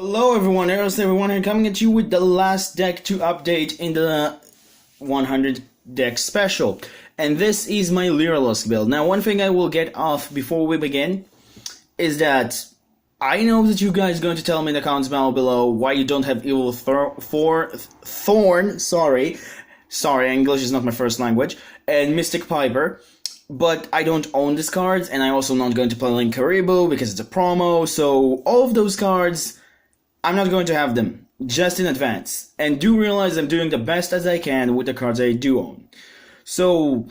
Hello everyone, Lyrilusc everyone here, coming at you with the last deck to update in the 100 deck special. And this is my Lyrilusc build. Now one thing I will get off before we begin is that I know that you guys are going to tell me in the comments down below why you don't have Evil Thorn, sorry, English is not my first language, and Mystic Piper. But I don't own these cards, and I'm also not going to play Link Caribou because it's a promo, so all of those cards, I'm not going to have them, just in advance. And do realize I'm doing the best as I can with the cards I do own. So,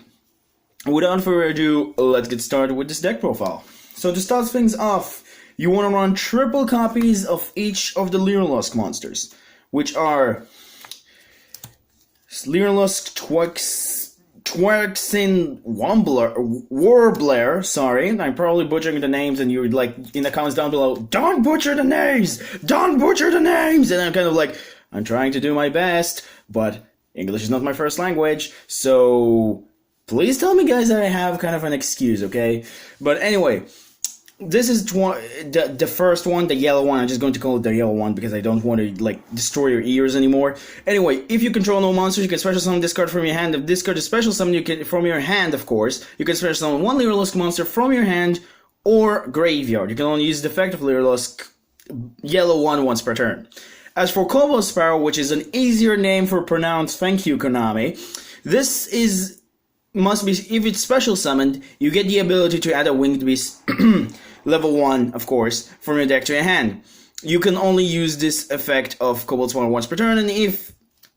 without further ado, let's get started with this deck profile. So to start things off, you want to run triple copies of each of the Lyrilusc monsters, which are Lyrilusc Twerksin Warbler, sorry, I'm probably butchering the names, and you're like, in the comments down below, don't butcher the names! Don't butcher the names! And I'm kind of like, I'm trying to do my best, but English is not my first language, so please tell me guys that I have kind of an excuse, okay? But anyway, this is the first one, the yellow one. I'm just going to call it the yellow one because I don't want to like destroy your ears anymore. Anyway, if you control no monsters, you can special summon this card from your hand. If this card is special summon, you can from your hand, of course. You can special summon one Lyrilusc monster from your hand or graveyard. You can only use the effect of Lyrilusc yellow one once per turn. As for Cobalt Sparrow, which is an easier name for pronounce, thank you Konami. This is must be, if it's special summoned, you get the ability to add a winged beast level 1, of course, from your deck to your hand. You can only use this effect of Cobalt Sparrow once per turn, and if,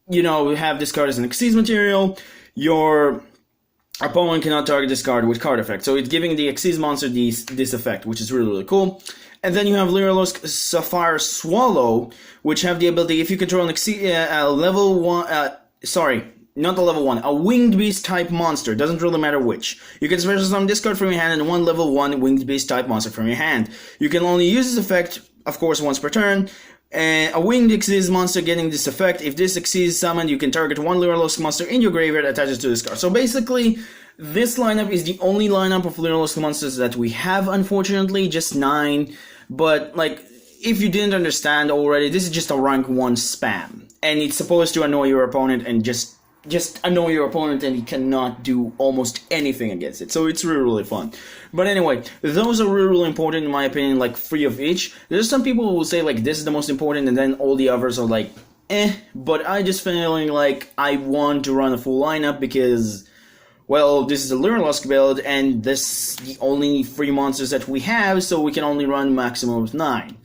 you have this card as an Xyz material, your opponent cannot target this card with card effect. So it's giving the Xyz monster this effect, which is really, really cool. And then you have Lyrilusc Sapphire Swallow, which have the ability, if you control an level 1, not a level 1, a winged beast type monster, doesn't really matter which. You can special summon this card from your hand and one level 1 winged beast type monster from your hand. You can only use this effect, of course, once per turn. A winged Xyz monster getting this effect, if this Xyz summoned, you can target one Lyrilusc monster in your graveyard attached to this card. So basically, this lineup is the only lineup of Lyrilusc monsters that we have, unfortunately, just 9. But, like, if you didn't understand already, this is just a rank 1 spam. And it's supposed to annoy your opponent and just annoy your opponent, and he cannot do almost anything against it. So it's really, really fun. But anyway, those are really, really important in my opinion, like 3 of each. There's some people who will say like this is the most important and then all the others are like but I just feeling like I want to run a full lineup because, well, this is a Lyrilusc build and this is the only 3 monsters that we have, so we can only run maximum of 9.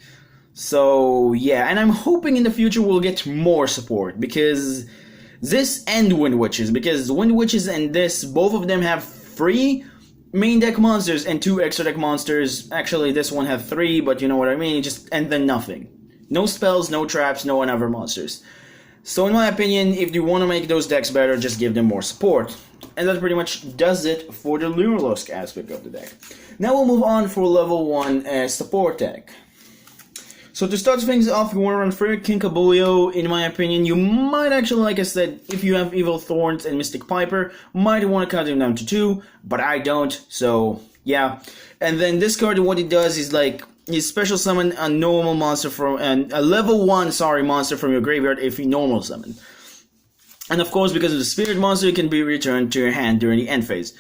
So yeah, and I'm hoping in the future we'll get more support, because this and Wind Witches, because Wind Witches and this, both of them have 3 main deck monsters and 2 extra deck monsters. Actually, this one have 3, but you know what I mean, and then nothing. No spells, no traps, no other monsters. So in my opinion, if you want to make those decks better, just give them more support. And that pretty much does it for the Lyrilusc aspect of the deck. Now we'll move on for level 1 support deck. So to start things off, you want to run Frere Kinkabulio. In my opinion, you might actually, like I said, if you have Evil Thorns and Mystic Piper, might want to cut him down to 2, but I don't, so yeah. And then this card, what it does is like, you special summon a normal monster from, a level 1, monster from your graveyard if you normal summon. And of course, because of the spirit monster, it can be returned to your hand during the end phase.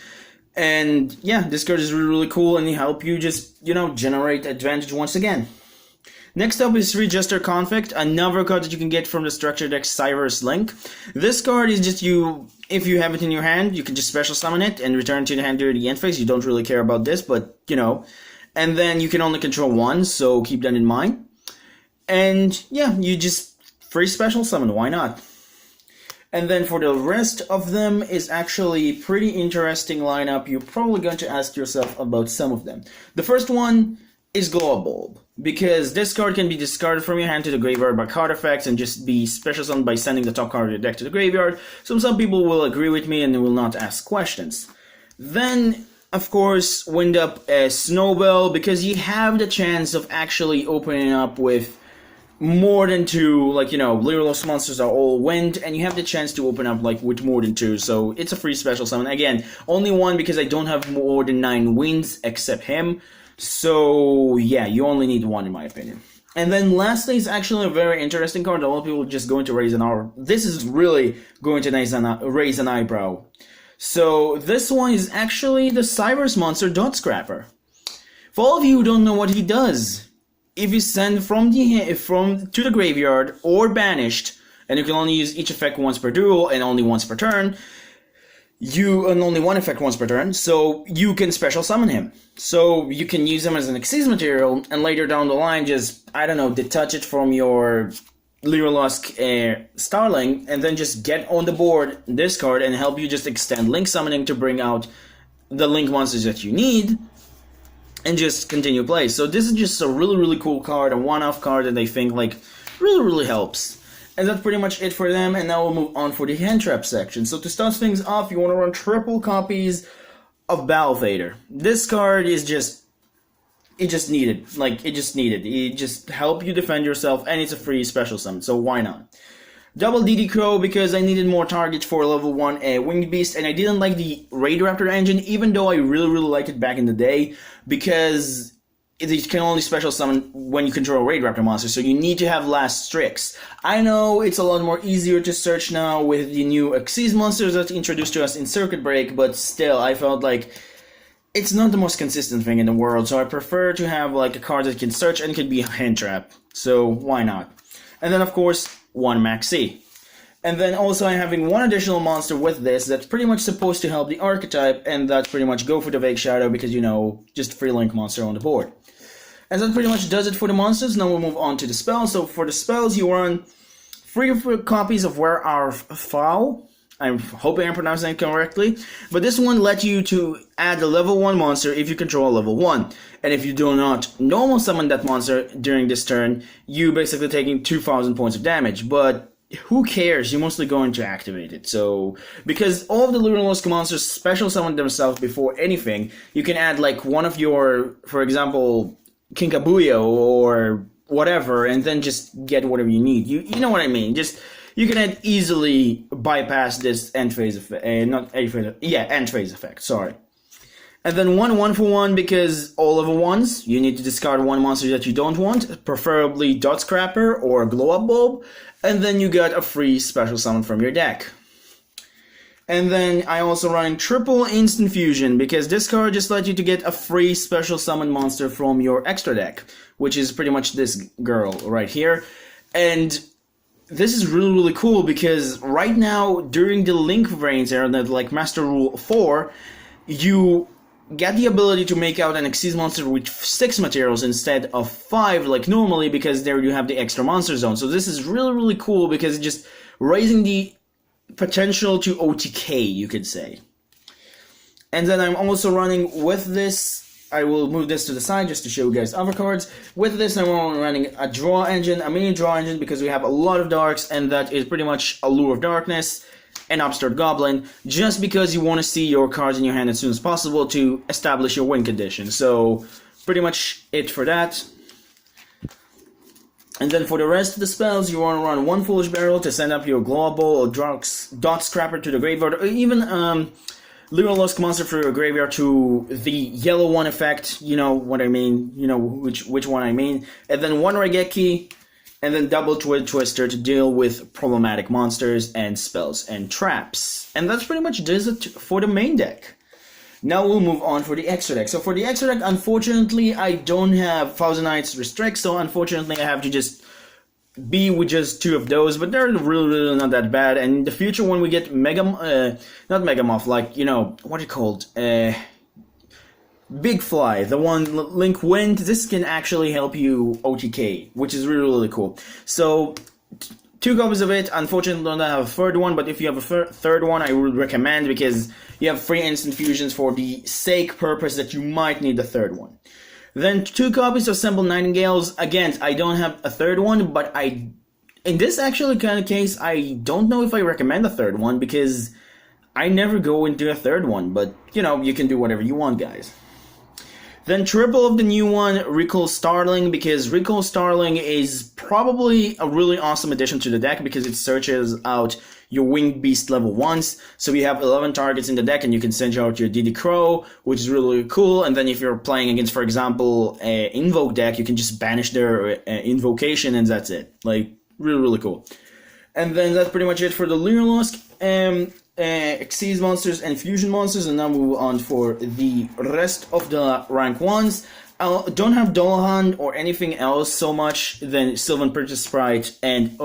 And yeah, this card is really, really cool, and it help you just, generate advantage once again. Next up is Register Conflict, another card that you can get from the structure deck Cyrus Link. This card is just if you have it in your hand, you can just special summon it and return it to the hand during the end phase. You don't really care about this, but And then you can only control 1, so keep that in mind. And yeah, you just free special summon, why not? And then for the rest of them is actually pretty interesting lineup. You're probably going to ask yourself about some of them. The first one is Glow Bulb, because this card can be discarded from your hand to the graveyard by card effects and just be special summoned by sending the top card of your deck to the graveyard. So some people will agree with me and they will not ask questions. Then, of course, wind up Snowbell, because you have the chance of actually opening up with more than 2, like, Lyrilusc monsters are all wind, and you have the chance to open up, like, with more than 2, so it's a free special summon. Again, only 1 because I don't have more than 9 winds except him. So, yeah, you only need 1 in my opinion. And then lastly is actually a very interesting card that a lot of people are just going to raise an eyebrow. This is really going to raise an eyebrow. So this one is actually the Cyrus Monster Dot Scrapper. For all of you who don't know what he does, if you send from to the graveyard or banished, and you can only use each effect once per duel and only once per turn, and only one effect once per turn, so you can special summon him. So you can use him as an Xyz material, and later down the line, just, I don't know, detach it from your Lyrilusc Starling, and then just get on the board this card and help you just extend Link Summoning to bring out the Link monsters that you need, and just continue play. So this is just a really, really cool card, a one-off card that I think, like, really, really helps. And that's pretty much it for them, and now we'll move on for the hand trap section. So to start things off, you want to run triple copies of Battle Fader. This card is just, it just needed. It just help you defend yourself, and it's a free special summon, so why not? Double DD Crow, because I needed more targets for level 1 Winged Beast, and I didn't like the Raid Raptor engine, even though I really, really liked it back in the day, because it can only special summon when you control a Raid Raptor monster, so you need to have Last Strix. I know it's a lot more easier to search now with the new Xyz monsters that's introduced to us in Circuit Break, but still, I felt like it's not the most consistent thing in the world, so I prefer to have like a card that can search and can be a hand trap, so why not? And then of course, one Maxi. And then also I'm having one additional monster with this that's pretty much supposed to help the archetype, and that's pretty much go for the Vague Shadow because, you know, just free Link monster on the board. And that pretty much does it for the monsters. Now we'll move on to the spells. So for the spells, you run 3 copies of Where Our Foul. I'm hoping I'm pronouncing it correctly. But this one lets you to add a level 1 monster if you control a level 1. And if you do not normal summon that monster during this turn, you basically taking 2,000 points of damage. But who cares? You're mostly going to activate it. So, because all of the Lyrilusc monsters special summon themselves before anything, you can add like one of your, for example, Kinkabuyo or whatever, and then just get whatever you need. You know what I mean? Just, you can easily bypass this end phase effect, end phase effect, sorry. And then one for one, because all level 1s, you need to discard one monster that you don't want, preferably Dot Scrapper or Glow Up Bulb, and then you get a free special summon from your deck. And then I also run triple instant fusion, because this card just lets you to get a free special summon monster from your extra deck, which is pretty much this girl right here. And this is really, really cool, because right now, during the Link variants era, like Master Rule 4, you get the ability to make out an Xyz monster with 6 materials instead of 5 like normally, because there you have the extra monster zone. So this is really, really cool, because it's just raising the potential to OTK, you could say. And then I'm also running with this, I will move this to the side just to show you guys other cards. With this I'm running a draw engine, a mini draw engine, because we have a lot of darks, and that is pretty much Allure of Darkness and Upstart Goblin, just because you want to see your cards in your hand as soon as possible to establish your win condition. So pretty much it for that. And then for the rest of the spells, you want to run one Foolish Barrel to send up your Glow Up Ball or Dot Scrapper to the graveyard, or even Lyrilusc monster for your graveyard to the yellow one effect, you know what I mean, you know which one I mean. And then one Regeki, and then double Twister to deal with problematic monsters and spells and traps. And that's pretty much does it for the main deck. Now we'll move on for the extra deck. So for the extra deck, unfortunately, I don't have Thousand Knights Restrict, so unfortunately I have to just be with just 2 of those, but they're really, really not that bad. And in the future, when we get not Megamoth, like, you know, what are you called? Big Fly, the one Link Wind, this can actually help you OTK, which is really, really cool. So 2 copies of it. Unfortunately, I don't have a third one, but if you have a third one, I would recommend, because you have 3 instant fusions for the purpose that you might need the third one. Then 2 copies of Assembled Nightingales. Again, I don't have a third one, but in this actually kind of case, I don't know if I recommend a third one, because I never go into a third one, but, you know, you can do whatever you want, guys. Then triple of the new one, Recall Starling, because Recall Starling is probably a really awesome addition to the deck, because it searches out your Winged Beast level 1s. So you have 11 targets in the deck and you can send out your Diddy Crow, which is really, really cool. And then if you're playing against, for example, an Invoke deck, you can just banish their invocation and that's it. Like, really, really cool. And then that's pretty much it for the Lyrilusc, Xyz monsters and Fusion monsters, and now move on for the rest of the rank 1s. I don't have Dolahan or anything else so much than Sylvan Purchase Sprite and,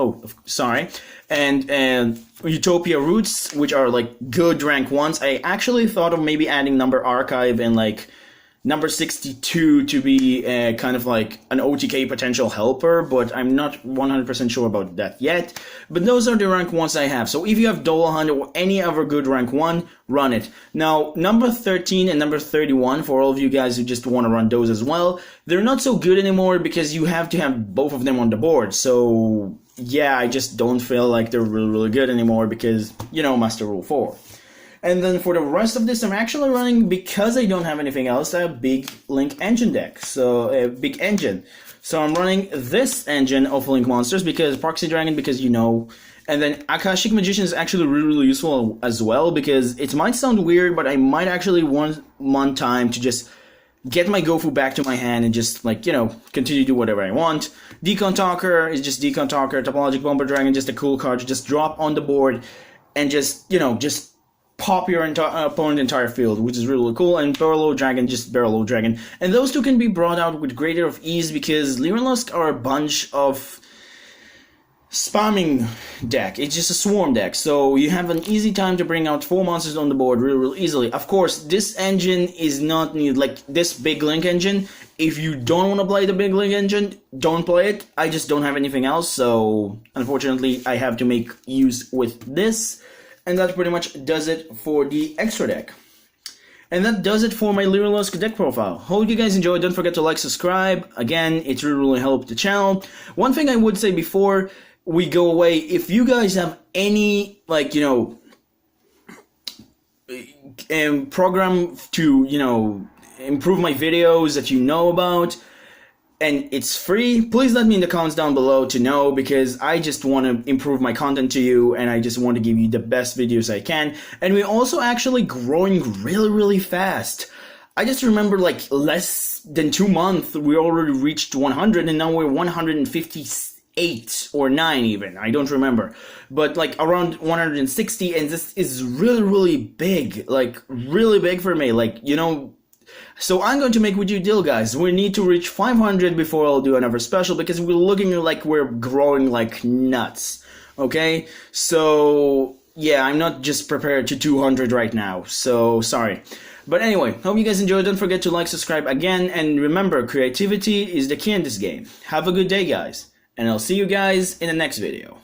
Utopia Roots, which are like good rank 1s. I actually thought of maybe adding Number Archive and like number 62 to be kind of like an OTK potential helper, but I'm not 100% sure about that yet. But those are the rank 1s I have. So if you have Dolahan or any other good rank 1, run it. Now, number 13 and number 31, for all of you guys who just want to run those as well, they're not so good anymore because you have to have both of them on the board. So, yeah, I just don't feel like they're really, really good anymore because, you know, Master Rule 4. And then for the rest of this, I'm actually running, because I don't have anything else, a big Link engine deck. So, a big engine. So I'm running this engine of Link monsters because Proxy Dragon, because you know. And then Akashic Magician is actually really, really useful as well because it might sound weird, but I might actually want one time to just get my Gofu back to my hand and just, like, you know, continue to do whatever I want. Decon Talker is just Decon Talker. Topologic Bomber Dragon, just a cool card to just drop on the board and just, you know, just pop your opponent's entire field, which is really, really cool. And Barrel Dragon, just Barrel Dragon. And those two can be brought out with greater of ease because Lyrilusc are a bunch of spamming deck. It's just a swarm deck, so you have an easy time to bring out 4 monsters on the board really, really easily. Of course, this engine is not needed, like this big Link engine. If you don't want to play the big Link engine, don't play it. I just don't have anything else, so unfortunately I have to make use with this. And that pretty much does it for the extra deck. And that does it for my Lyrilusc deck profile. Hope you guys enjoyed. Don't forget to like, subscribe. Again, it really, really helped the channel. One thing I would say before we go away, if you guys have any, like, you know, program to, you know, improve my videos that you know about, and it's free, please let me in the comments down below to know, because I just want to improve my content to you, and I just want to give you the best videos I can. And we're also actually growing really, really fast. I just remember, like, less than 2 months, we already reached 100, and now we're 158 or 9 even, I don't remember. But, like, around 160, and this is really, really big, like, really big for me, like, you know. So I'm going to make with you a deal, guys. We need to reach 500 before I'll do another special, because we're looking like we're growing like nuts, okay? So, yeah, I'm not just prepared to 200 right now, so sorry. But anyway, hope you guys enjoyed. Don't forget to like, subscribe again, and remember, creativity is the key in this game. Have a good day, guys, and I'll see you guys in the next video.